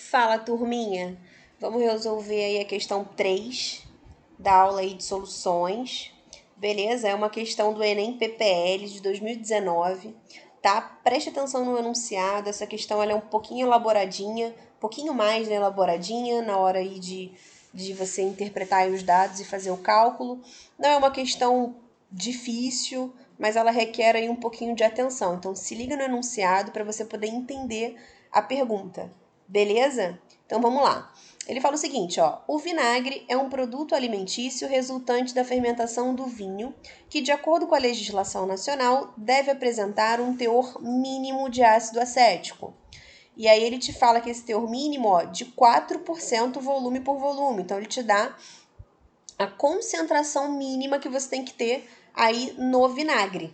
Fala, turminha. Vamos resolver aí a questão 3 da aula aí de soluções. Beleza? É uma questão do Enem PPL de 2019, tá? Preste atenção no enunciado. Essa questão ela é um pouquinho elaboradinha, um pouquinho mais, né, elaboradinha na hora aí de você interpretar aí os dados e fazer o cálculo. Não é uma questão difícil, mas ela requer aí um pouquinho de atenção. Então, se liga no enunciado para você poder entender a pergunta. Beleza? Então vamos lá. Ele fala o seguinte, ó: o vinagre é um produto alimentício resultante da fermentação do vinho, que, de acordo com a legislação nacional, deve apresentar um teor mínimo de ácido acético. E aí ele te fala que esse teor mínimo, ó, de 4% volume por volume. Então ele te dá a concentração mínima que você tem que ter aí no vinagre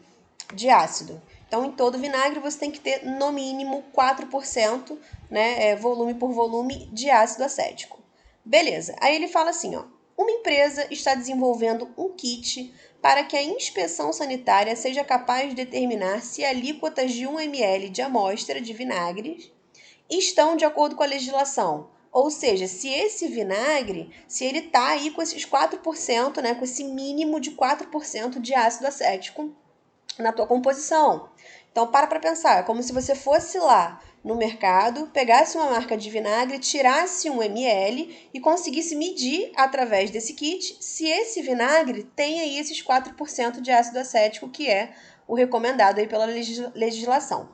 de ácido. Então, em todo vinagre, você tem que ter, no mínimo, 4%, né, volume por volume de ácido acético. Beleza. Aí ele fala assim, ó: uma empresa está desenvolvendo um kit para que a inspeção sanitária seja capaz de determinar se alíquotas de 1 ml de amostra de vinagre estão de acordo com a legislação. Ou seja, se esse vinagre, se ele está aí com esses 4%, né, com esse mínimo de 4% de ácido acético na tua composição. Então, para pensar. É como se você fosse lá no mercado, pegasse uma marca de vinagre, tirasse 1 ml e conseguisse medir, através desse kit, se esse vinagre tem aí esses 4% de ácido acético, que é o recomendado aí pela legislação.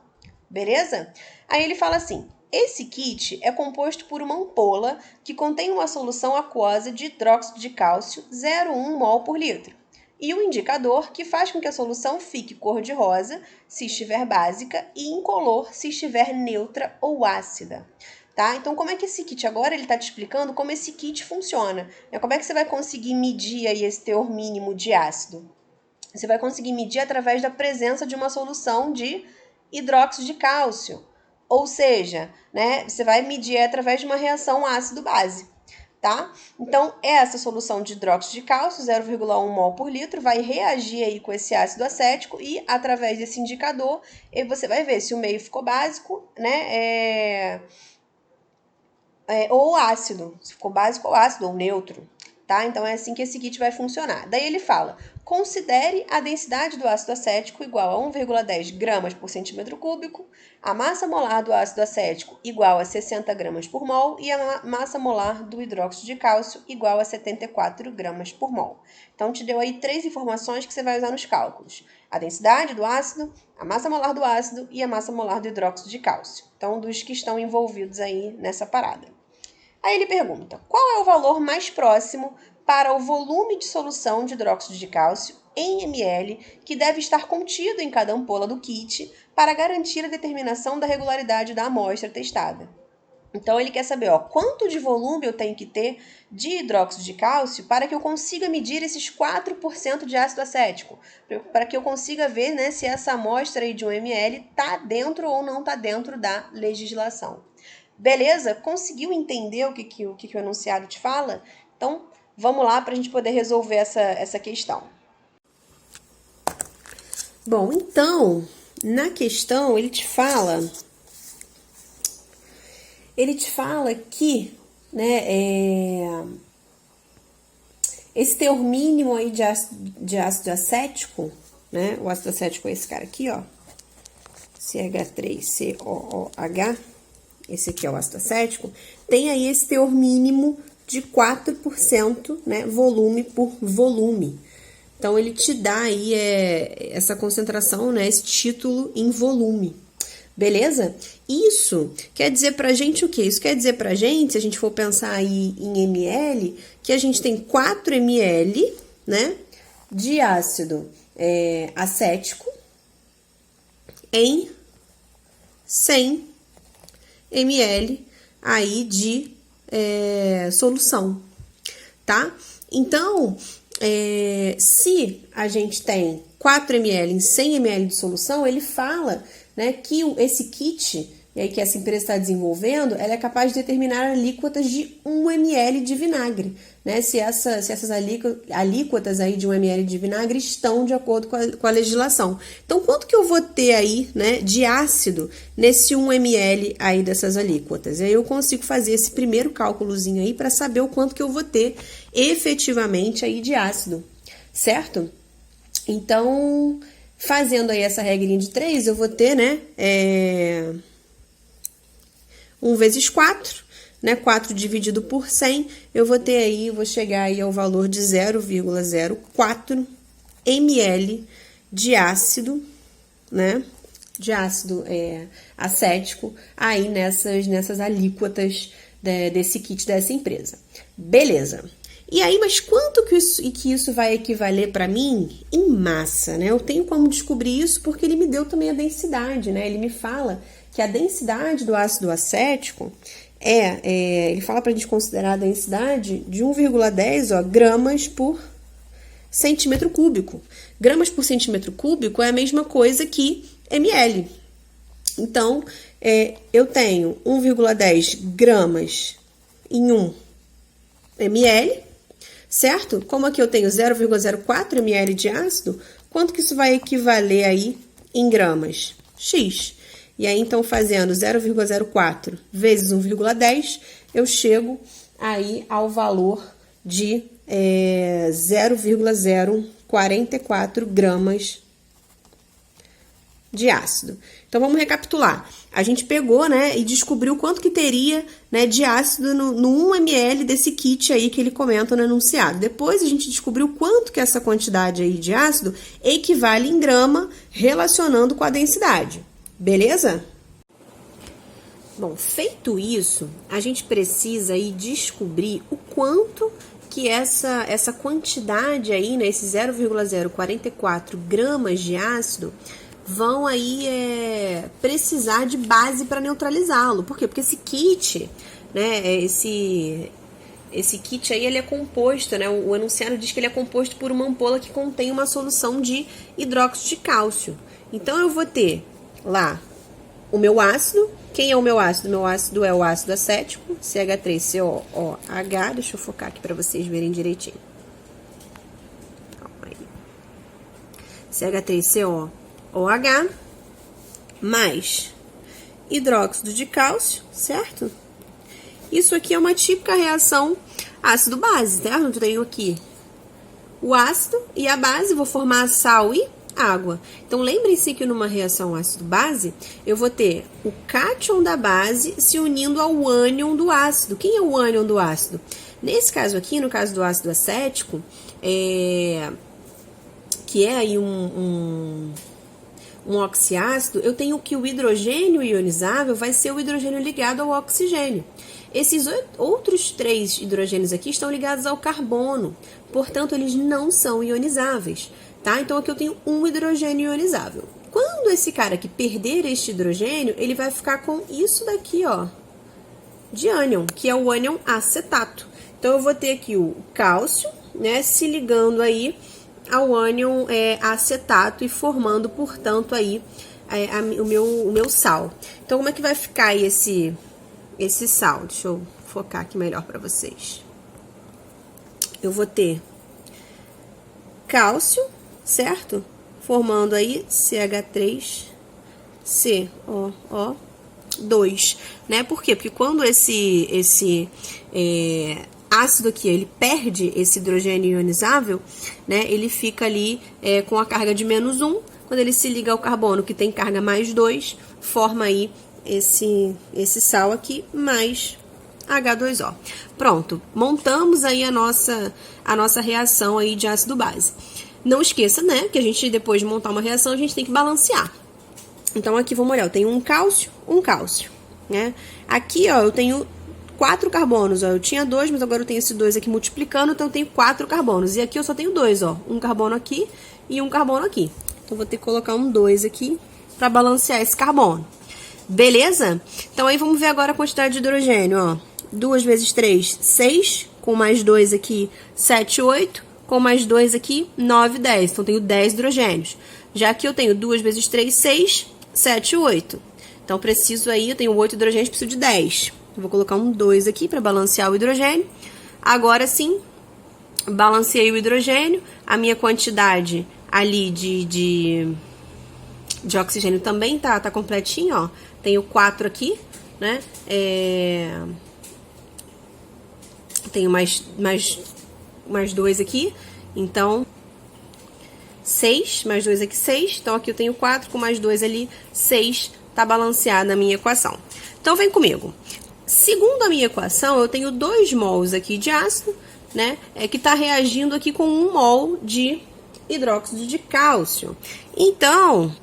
Beleza? Aí ele fala assim: esse kit é composto por uma ampola que contém uma solução aquosa de hidróxido de cálcio 0,1 mol por litro e um indicador que faz com que a solução fique cor-de-rosa se estiver básica e incolor se estiver neutra ou ácida. Tá? Então, como é que esse kit agora ele está te explicando como esse kit funciona? Como é que você vai conseguir medir aí esse teor mínimo de ácido? Você vai conseguir medir através da presença de uma solução de hidróxido de cálcio. Ou seja, né, você vai medir através de uma reação ácido-base. Tá? Então, essa solução de hidróxido de cálcio, 0,1 mol por litro, vai reagir aí com esse ácido acético e, através desse indicador, você vai ver se o meio ficou básico, né, ou ácido, se ficou básico ou ácido, ou neutro. Tá? Então, é assim que esse kit vai funcionar. Daí ele fala: considere a densidade do ácido acético igual a 1,10 gramas por centímetro cúbico, a massa molar do ácido acético igual a 60 gramas por mol e a massa molar do hidróxido de cálcio igual a 74 gramas por mol. Então, te deu aí 3 informações que você vai usar nos cálculos: a densidade do ácido, a massa molar do ácido e a massa molar do hidróxido de cálcio. Então, dos que estão envolvidos aí nessa parada. Aí ele pergunta: qual é o valor mais próximo para o volume de solução de hidróxido de cálcio em ml que deve estar contido em cada ampola do kit para garantir a determinação da regularidade da amostra testada? Então ele quer saber, ó, quanto de volume eu tenho que ter de hidróxido de cálcio para que eu consiga medir esses 4% de ácido acético, para que eu consiga ver, né, se essa amostra aí de 1 ml está dentro ou não está dentro da legislação. Beleza? Conseguiu entender o que o enunciado te fala? Então, vamos lá para a gente poder resolver essa questão. Bom, então, na questão, ele te fala que, né, esse teor mínimo aí de ácido acético, né, o ácido acético é esse cara aqui, ó, CH3COOH, esse aqui é o ácido acético, tem aí esse teor mínimo de 4%, né, volume por volume. Então, ele te dá aí essa concentração, né, esse título em volume. Beleza? Isso quer dizer pra gente o quê? Isso quer dizer pra gente, se a gente for pensar aí em ml, que a gente tem 4 ml, né, de ácido acético em 100 ml aí de solução, tá? Então, se a gente tem 4 ml em 100 ml de solução, ele fala, né, que esse kit e aí que essa empresa está desenvolvendo, ela é capaz de determinar alíquotas de 1 ml de vinagre, né? Se essas alíquotas aí de 1 ml de vinagre estão de acordo com a legislação. Então, quanto que eu vou ter aí, né, de ácido nesse 1 ml aí dessas alíquotas? E aí eu consigo fazer esse primeiro cálculozinho aí para saber o quanto que eu vou ter efetivamente aí de ácido, certo? Então, fazendo aí essa regrinha de 3, eu vou ter, né, 1 vezes 4, né, 4 dividido por 100, eu vou ter aí, vou chegar aí ao valor de 0,04 ml de ácido, né, de ácido acético aí nessas alíquotas desse kit dessa empresa. Beleza. E aí, mas quanto que isso vai equivaler para mim em massa, né? Eu tenho como descobrir isso porque ele me deu também a densidade, né? Ele me fala que a densidade do ácido acético ele fala para a gente considerar a densidade de 1,10 gramas por centímetro cúbico. Gramas por centímetro cúbico é a mesma coisa que ml. Então, eu tenho 1,10 gramas em 1 ml, certo? Como aqui eu tenho 0,04 ml de ácido, quanto que isso vai equivaler aí em gramas? X. E aí, então, fazendo 0,04 vezes 1,10, eu chego aí ao valor de 0,044 gramas de ácido. Então, vamos recapitular. A gente pegou, né, e descobriu quanto que teria, né, de ácido no 1 ml desse kit aí que ele comenta no enunciado. Depois, a gente descobriu quanto que essa quantidade aí de ácido equivale em grama, relacionando com a densidade. Beleza? Bom, feito isso, a gente precisa aí descobrir o quanto que essa quantidade aí, né, esses 0,044 gramas de ácido, vão aí precisar de base para neutralizá-lo. Por quê? Porque esse kit, né, esse kit aí, ele é composto, né, o enunciado diz que ele é composto por uma ampola que contém uma solução de hidróxido de cálcio. Então, eu vou ter lá o meu ácido. Quem é o meu ácido? Meu ácido é o ácido acético, CH3COOH. Deixa eu focar aqui para vocês verem direitinho. Calma aí. CH3COOH mais hidróxido de cálcio, certo? Isso aqui é uma típica reação ácido-base, certo? Eu tenho aqui o ácido e a base, vou formar sal e água. Então, lembrem-se que numa reação ácido-base, eu vou ter o cátion da base se unindo ao ânion do ácido. Quem é o ânion do ácido? Nesse caso aqui, no caso do ácido acético, que é aí um oxiácido, eu tenho que o hidrogênio ionizável vai ser o hidrogênio ligado ao oxigênio. Esses outros 3 hidrogênios aqui estão ligados ao carbono, portanto, eles não são ionizáveis, tá? Então, aqui eu tenho um hidrogênio ionizável. Quando esse cara aqui perder este hidrogênio, ele vai ficar com isso daqui, ó, de ânion, que é o ânion acetato. Então, eu vou ter aqui o cálcio, né, se ligando aí ao ânion acetato e formando, portanto, aí o meu sal. Então, como é que vai ficar aí esse sal? Deixa eu focar aqui melhor para vocês. Eu vou ter cálcio, certo? Formando aí CH3COO2, né? Por quê? Porque quando esse ácido aqui, ele perde esse hidrogênio ionizável, né? Ele fica ali com a carga de -1. Quando ele se liga ao carbono, que tem carga +2, forma aí esse sal aqui, mais H2O. Pronto, montamos aí a nossa reação aí de ácido-base. Não esqueça, né, que a gente, depois de montar uma reação, a gente tem que balancear. Então, aqui, vamos olhar, eu tenho um cálcio, né? Aqui, ó, eu tenho 4 carbonos, ó, eu tinha 2, mas agora eu tenho esse 2 aqui multiplicando, então eu tenho 4 carbonos. E aqui eu só tenho 2, ó, um carbono aqui e um carbono aqui. Então, vou ter que colocar um 2 aqui para balancear esse carbono. Beleza? Então, aí vamos ver agora a quantidade de hidrogênio, ó. 2 vezes 3, 6, com mais 2 aqui, 7, 8, com mais 2 aqui, 9, 10. Então, tenho 10 hidrogênios. Já que eu tenho 2 vezes 3, 6, 7, 8. Então, preciso aí, eu tenho 8 hidrogênios, preciso de 10. Eu vou colocar um 2 aqui para balancear o hidrogênio. Agora sim, balanceei o hidrogênio. A minha quantidade ali de oxigênio também tá completinho, ó. Tenho 4 aqui, né? Tenho mais 2 aqui. Então, 6, mais 2 aqui, 6. Então, aqui eu tenho 4, com mais 2 ali, 6. Tá balanceada a minha equação. Então, vem comigo. Segundo a minha equação, eu tenho 2 mols aqui de ácido, né? Que tá reagindo aqui com 1 mol de hidróxido de cálcio. Então,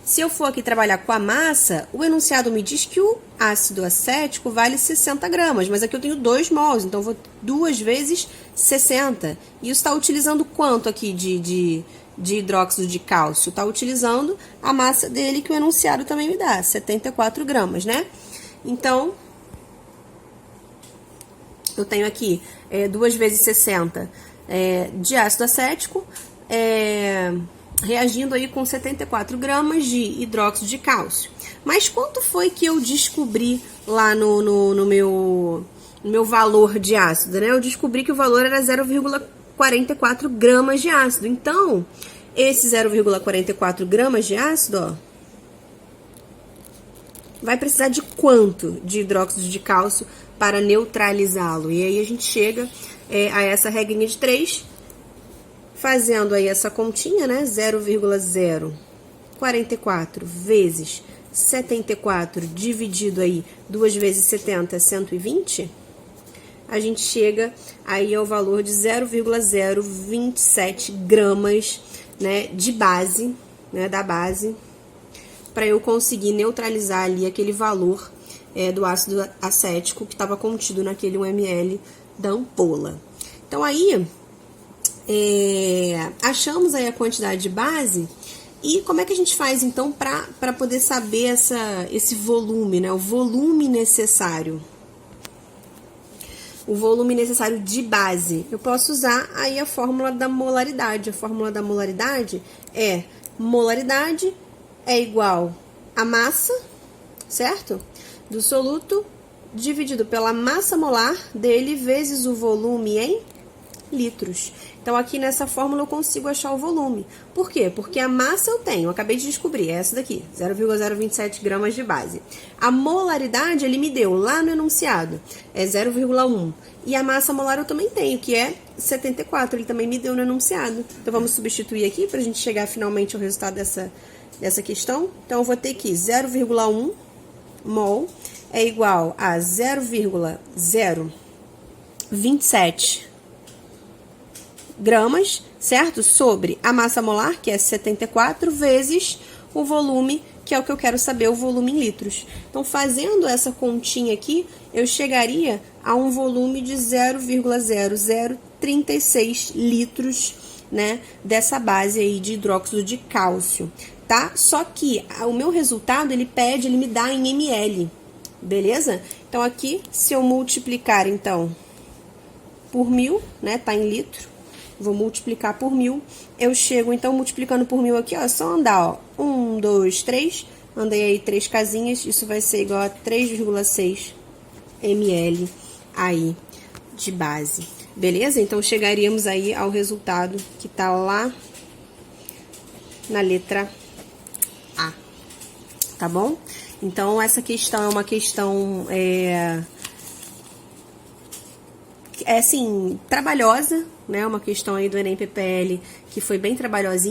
se eu for aqui trabalhar com a massa, o enunciado me diz que o ácido acético vale 60 gramas, mas aqui eu tenho 2 mols, então eu vou 2 vezes 60. E isso está utilizando quanto aqui de hidróxido de cálcio? Está utilizando a massa dele que o enunciado também me dá, 74 gramas, né? Então, eu tenho aqui 2 vezes 60 de ácido acético, reagindo aí com 74 gramas de hidróxido de cálcio. Mas quanto foi que eu descobri lá no meu valor de ácido, né? Eu descobri que o valor era 0,44 gramas de ácido. Então, esse 0,44 gramas de ácido, ó, vai precisar de quanto de hidróxido de cálcio para neutralizá-lo? E aí a gente chega a essa regrinha de 3, fazendo aí essa continha, né? 0,044 vezes 74 dividido aí 2 vezes 70 é 120. A gente chega aí ao valor de 0,027 gramas, né, de base, né, da base, para eu conseguir neutralizar ali aquele valor do ácido acético que estava contido naquele 1 ml da ampola. Então, aí, achamos aí a quantidade de base. E como é que a gente faz, então, para poder saber esse volume, né? O volume necessário. O volume necessário de base. Eu posso usar aí a fórmula da molaridade. A fórmula da molaridade é molaridade é igual a massa, certo? Do soluto dividido pela massa molar dele vezes o volume em litros. Então, aqui nessa fórmula eu consigo achar o volume. Por quê? Porque a massa eu tenho, acabei de descobrir, é essa daqui, 0,027 gramas de base. A molaridade ele me deu lá no enunciado, é 0,1. E a massa molar eu também tenho, que é 74, ele também me deu no enunciado. Então, vamos substituir aqui para a gente chegar finalmente ao resultado dessa questão. Então, eu vou ter aqui 0,1 mol é igual a 0,027 gramas, certo? Sobre a massa molar, que é 74, vezes o volume, que é o que eu quero saber, o volume em litros. Então, fazendo essa continha aqui, eu chegaria a um volume de 0,0036 litros, né, dessa base aí de hidróxido de cálcio, tá? Só que o meu resultado, ele me dá em ml, beleza? Então, aqui, se eu multiplicar, então, por 1000, né, tá em litro, vou multiplicar por 1000, eu chego, então, multiplicando por 1000 aqui, ó, é só andar, ó, 1, 2, 3, andei aí 3 casinhas, isso vai ser igual a 3,6 ml aí de base, beleza? Então, chegaríamos aí ao resultado que tá lá na letra A, tá bom? Então, essa questão é uma questão, assim, trabalhosa, né? Uma questão aí do Enem PPL que foi bem trabalhosinha.